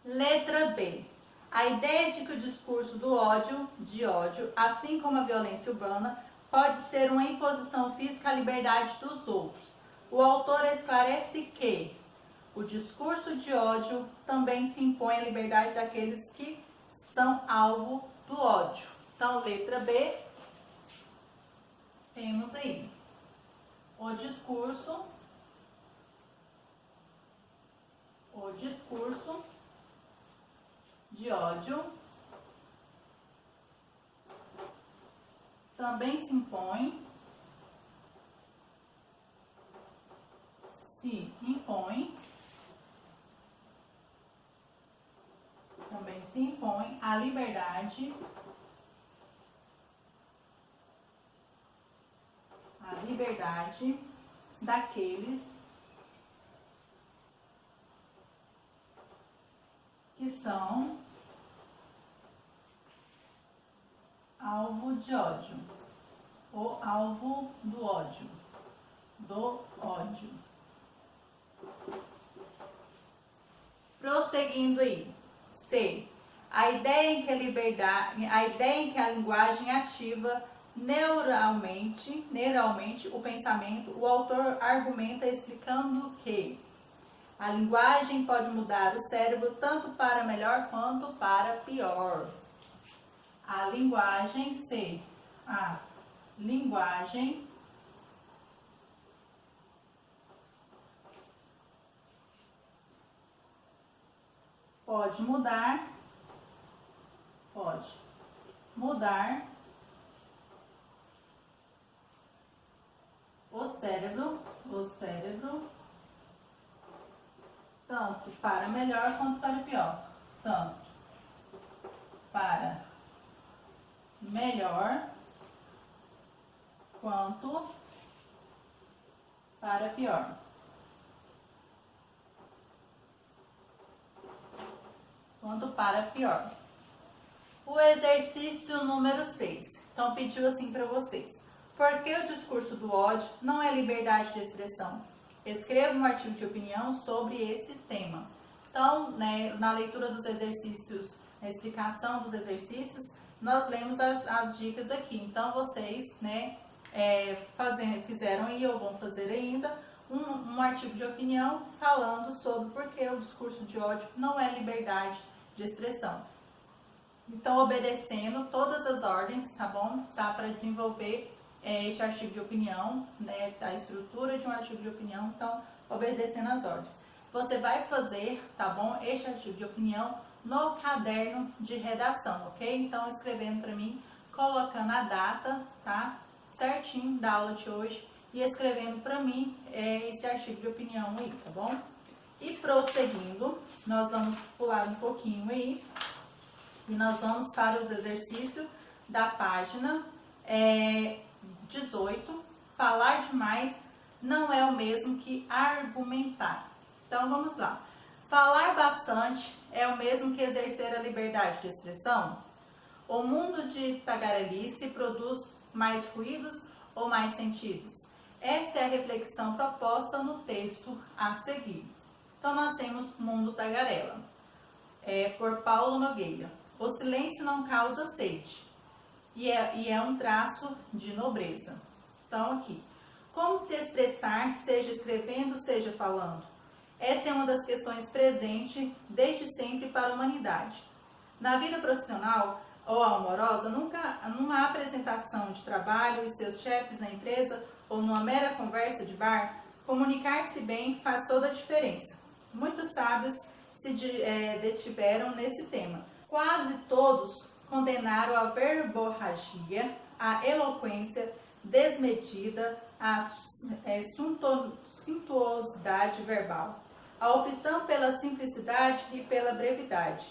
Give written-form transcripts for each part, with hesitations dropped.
Letra B. A ideia de que o discurso de ódio, assim como a violência urbana, pode ser uma imposição física à liberdade dos outros. O autor esclarece que o discurso de ódio também se impõe à liberdade daqueles que são alvo do ódio. Então, letra B, temos aí o discurso de ódio também se impõe à liberdade daqueles que são alvo de ódio, ou alvo do ódio, Prosseguindo aí. C. A ideia em que a linguagem ativa neuralmente o pensamento, o autor argumenta explicando que a linguagem pode mudar o cérebro tanto para melhor quanto para pior. A linguagem pode mudar o cérebro tanto para melhor quanto para pior. Tanto para melhor quanto para pior. O exercício número 6. Então, pediu assim para vocês. Por que o discurso do ódio não é liberdade de expressão? Escreva um artigo de opinião sobre esse tema. Então, na leitura dos exercícios, na explicação dos exercícios, nós lemos as dicas aqui. Então, vocês, fizeram aí ou vão fazer ainda um artigo de opinião falando sobre por que o discurso de ódio não é liberdade de expressão. Então, obedecendo todas as ordens, tá bom? Tá? Para desenvolver este artigo de opinião, a estrutura de um artigo de opinião, então, obedecendo as ordens. Você vai fazer, tá bom? Este artigo de opinião no caderno de redação, ok? Então, escrevendo para mim, colocando a data, tá? Certinho da aula de hoje e escrevendo para mim esse artigo de opinião aí, tá bom? E prosseguindo, nós vamos pular um pouquinho aí e nós vamos para os exercícios da página 18. Falar demais não é o mesmo que argumentar. Então, vamos lá. Falar bastante é o mesmo que exercer a liberdade de expressão? O mundo de tagarelice produz mais ruídos ou mais sentidos? Essa é a reflexão proposta no texto a seguir. Então, nós temos Mundo Tagarela, por Paulo Nogueira. O silêncio não causa sede, e é um traço de nobreza. Então, aqui. Como se expressar, seja escrevendo, seja falando? Essa é uma das questões presentes desde sempre para a humanidade. Na vida profissional ou amorosa, numa apresentação de trabalho e seus chefes na empresa ou numa mera conversa de bar, comunicar-se bem faz toda a diferença. Muitos sábios se detiveram nesse tema. Quase todos condenaram a verborragia, a eloquência desmedida, a suntuosidade verbal, a opção pela simplicidade e pela brevidade.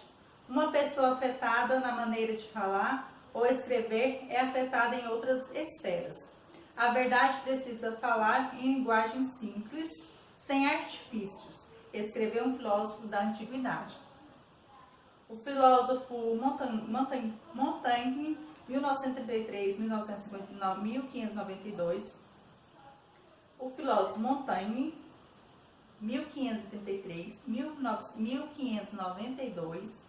Uma pessoa afetada na maneira de falar ou escrever é afetada em outras esferas. A verdade precisa falar em linguagem simples, sem artifícios, escreveu um filósofo da antiguidade. O filósofo Montaigne, 1933, 1959, 1592. O filósofo Montaigne, 1533, 1959. 1592,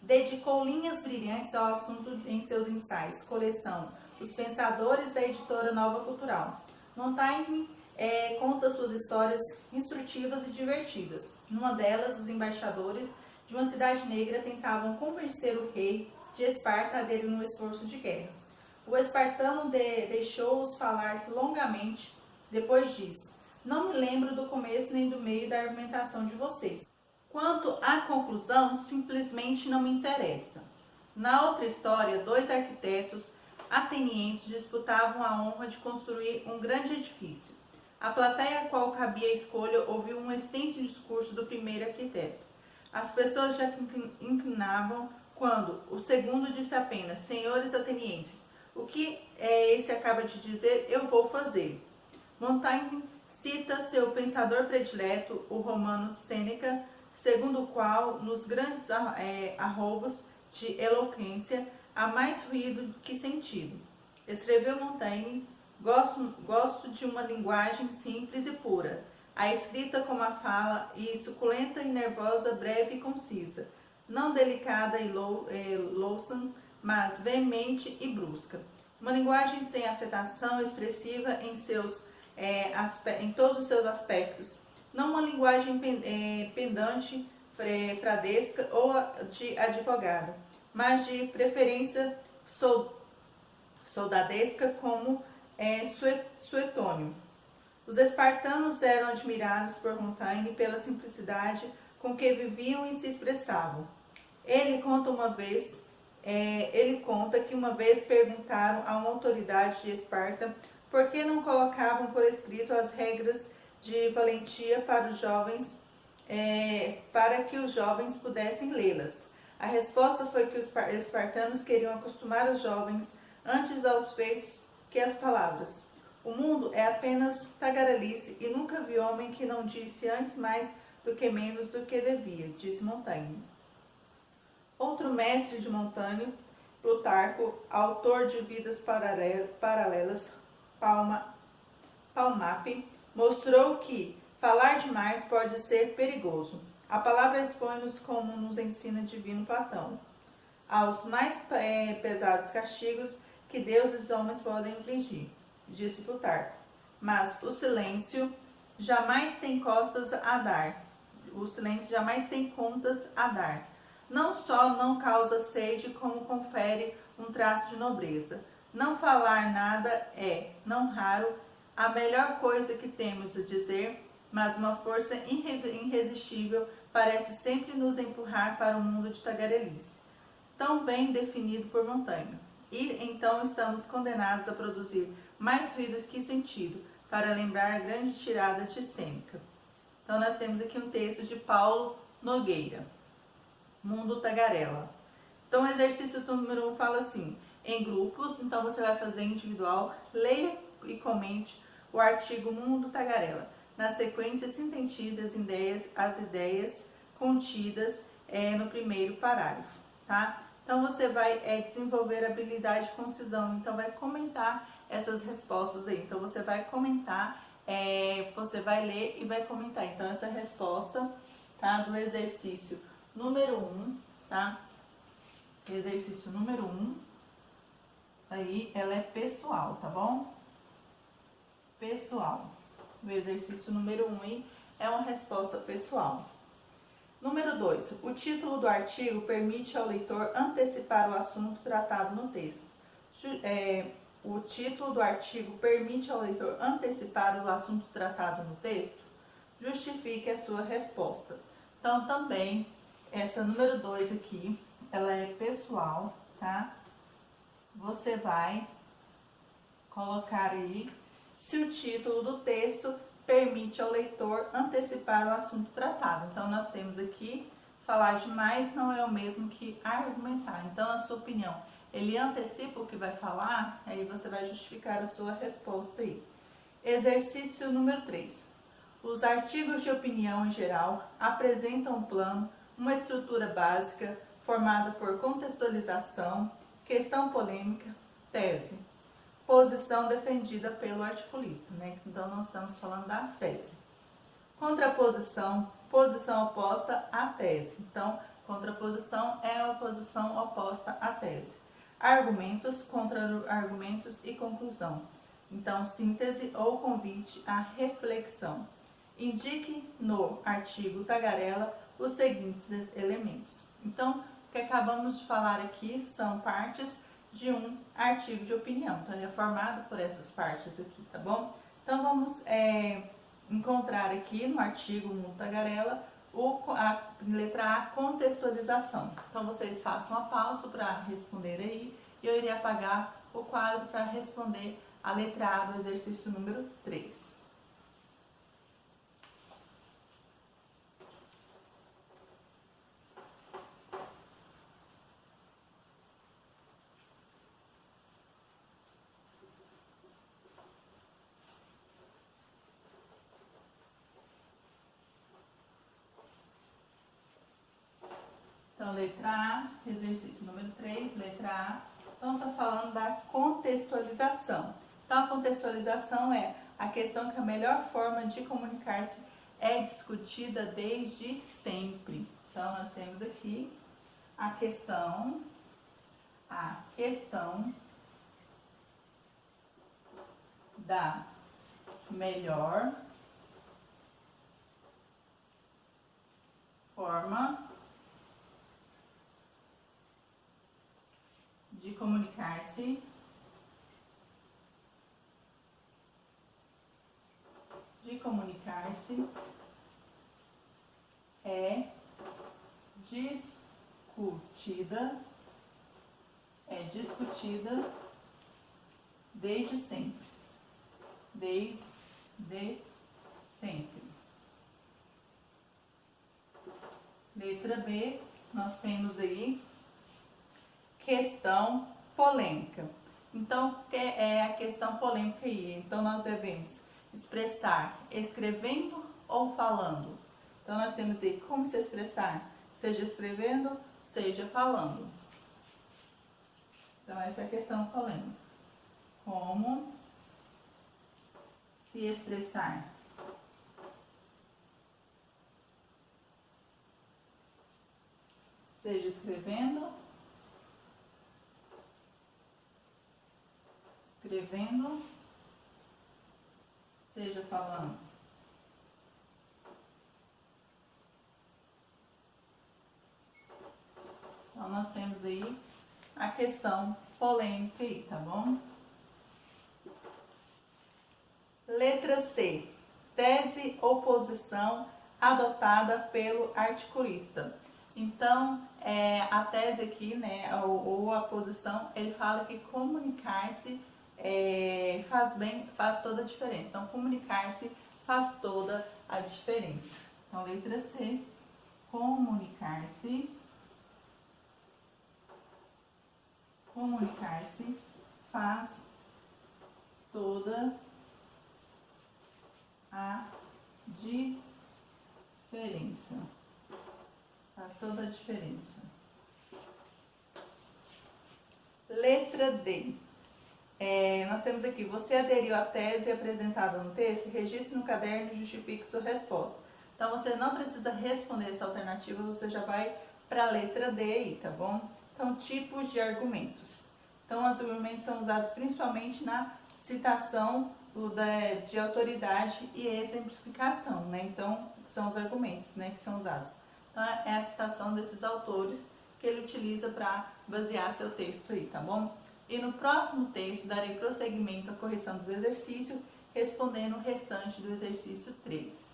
dedicou linhas brilhantes ao assunto em seus ensaios, coleção Os Pensadores, da editora Nova Cultural. Montaigne conta suas histórias instrutivas e divertidas. Numa delas, os embaixadores de uma cidade negra tentavam convencer o rei de Esparta a aderir num esforço de guerra. O espartano deixou-os falar longamente. Depois disse: não me lembro do começo nem do meio da argumentação de vocês. Quanto à conclusão, simplesmente não me interessa. Na outra história, 2 arquitetos atenienses disputavam a honra de construir um grande edifício. A plateia a qual cabia a escolha ouviu um extenso discurso do primeiro arquiteto. As pessoas já inclinavam quando o segundo disse apenas: senhores atenienses, o que esse acaba de dizer, eu vou fazer. Montaigne cita seu pensador predileto, o romano Sêneca, segundo o qual, nos grandes arroubos de eloquência, há mais ruído que sentido. Escreveu Montaigne: gosto de uma linguagem simples e pura, a escrita como a fala, e suculenta e nervosa, breve e concisa, não delicada e louçã, mas veemente e brusca. Uma linguagem sem afetação expressiva em todos os seus aspectos. Não uma linguagem pedante, fradesca ou de advogado, mas de preferência soldadesca como Suetônio. Os espartanos eram admirados por Montaigne pela simplicidade com que viviam e se expressavam. Ele conta que uma vez perguntaram a uma autoridade de Esparta por que não colocavam por escrito as regras de valentia para os jovens, para que os jovens pudessem lê-las. A resposta foi que os espartanos queriam acostumar os jovens antes aos feitos que às palavras. O mundo é apenas tagarelice e nunca vi homem que não disse antes mais do que menos do que devia, disse Montaigne. Outro mestre de Montaigne, Plutarco, autor de Vidas Paralelas, Palmape, mostrou que falar demais pode ser perigoso. A palavra expõe-nos, como nos ensina divino Platão, aos mais pesados castigos que Deus e os homens podem infligir, disse Plutarco. Mas o silêncio jamais tem costas a dar. O silêncio jamais tem contas a dar. Não só não causa sede, como confere um traço de nobreza. Não falar nada é, não raro, a melhor coisa que temos a dizer, mas uma força irresistível parece sempre nos empurrar para um mundo de tagarelice, tão bem definido por Montaigne. E então estamos condenados a produzir mais ruído que sentido, para lembrar a grande tirada de Sêneca. Então nós temos aqui um texto de Paulo Nogueira, Mundo Tagarela. Então o exercício número 1 fala assim: em grupos, então você vai fazer individual, leia e comente o artigo Mundo Tagarela. Na sequência, sintetize as ideias contidas no primeiro parágrafo, tá? Então você vai desenvolver a habilidade de concisão, então vai comentar essas respostas aí. Então você vai comentar, você vai ler e vai comentar. Então essa resposta, tá, do exercício número 1, tá? Exercício número 1, aí ela é pessoal, tá bom? Pessoal. O exercício número 1 aí é uma resposta pessoal. Número 2. O título do artigo permite ao leitor antecipar o assunto tratado no texto. O título do artigo permite ao leitor antecipar o assunto tratado no texto? Justifique a sua resposta. Então, também, essa número 2 aqui, ela é pessoal, tá? Você vai colocar aí se o título do texto permite ao leitor antecipar o assunto tratado. Então, nós temos aqui, falar demais não é o mesmo que argumentar. Então, na sua opinião, ele antecipa o que vai falar, aí você vai justificar a sua resposta aí. Exercício número 3. Os artigos de opinião em geral apresentam um plano, uma estrutura básica, formada por contextualização, questão polêmica, tese. Posição defendida pelo articulista, né? Então, nós estamos falando da tese. Contraposição, posição oposta à tese. Então, contraposição é a oposição oposta à tese. Argumentos, contra-argumentos e conclusão. Então, síntese ou convite à reflexão. Indique no artigo tagarela os seguintes elementos. Então, o que acabamos de falar aqui são partes de um artigo de opinião. Então, ele é formado por essas partes aqui, tá bom? Então, vamos encontrar aqui no artigo 1 tagarela a letra A, contextualização. Então, vocês façam a pausa para responder aí e eu irei apagar o quadro para responder a letra A do exercício número 3. Então, letra A, exercício número 3, letra A. Então, está falando da contextualização. Então, a contextualização é a questão que a melhor forma de comunicar-se é discutida desde sempre. Então, nós temos aqui a questão da melhor forma de comunicar-se é discutida desde sempre. Letra B, nós temos aí questão polêmica. Então, é a questão polêmica aí. Então, nós devemos expressar escrevendo ou falando. Então, nós temos aí como se expressar, seja escrevendo, seja falando. Então, essa é a questão polêmica. Como se expressar. Seja escrevendo, seja falando. Então, nós temos aí a questão polêmica aí, tá bom? Letra C, tese ou posição adotada pelo articulista. Então, a tese aqui, né, ou a posição, ele fala que comunicar-se faz toda a diferença. Então, comunicar-se faz toda a diferença. Então, letra C, comunicar-se faz toda a diferença. Faz toda a diferença. Letra D. Nós temos aqui, você aderiu à tese apresentada no texto, registre no caderno e justifique sua resposta. Então, você não precisa responder essa alternativa, você já vai para a letra D aí, tá bom? Então, tipos de argumentos. Então, os argumentos são usados principalmente na citação de autoridade e exemplificação, né? Então, são os argumentos, né, que são usados. Então, é a citação desses autores que ele utiliza para basear seu texto aí, tá bom? E no próximo texto, darei prosseguimento à correção dos exercícios, respondendo o restante do exercício 3.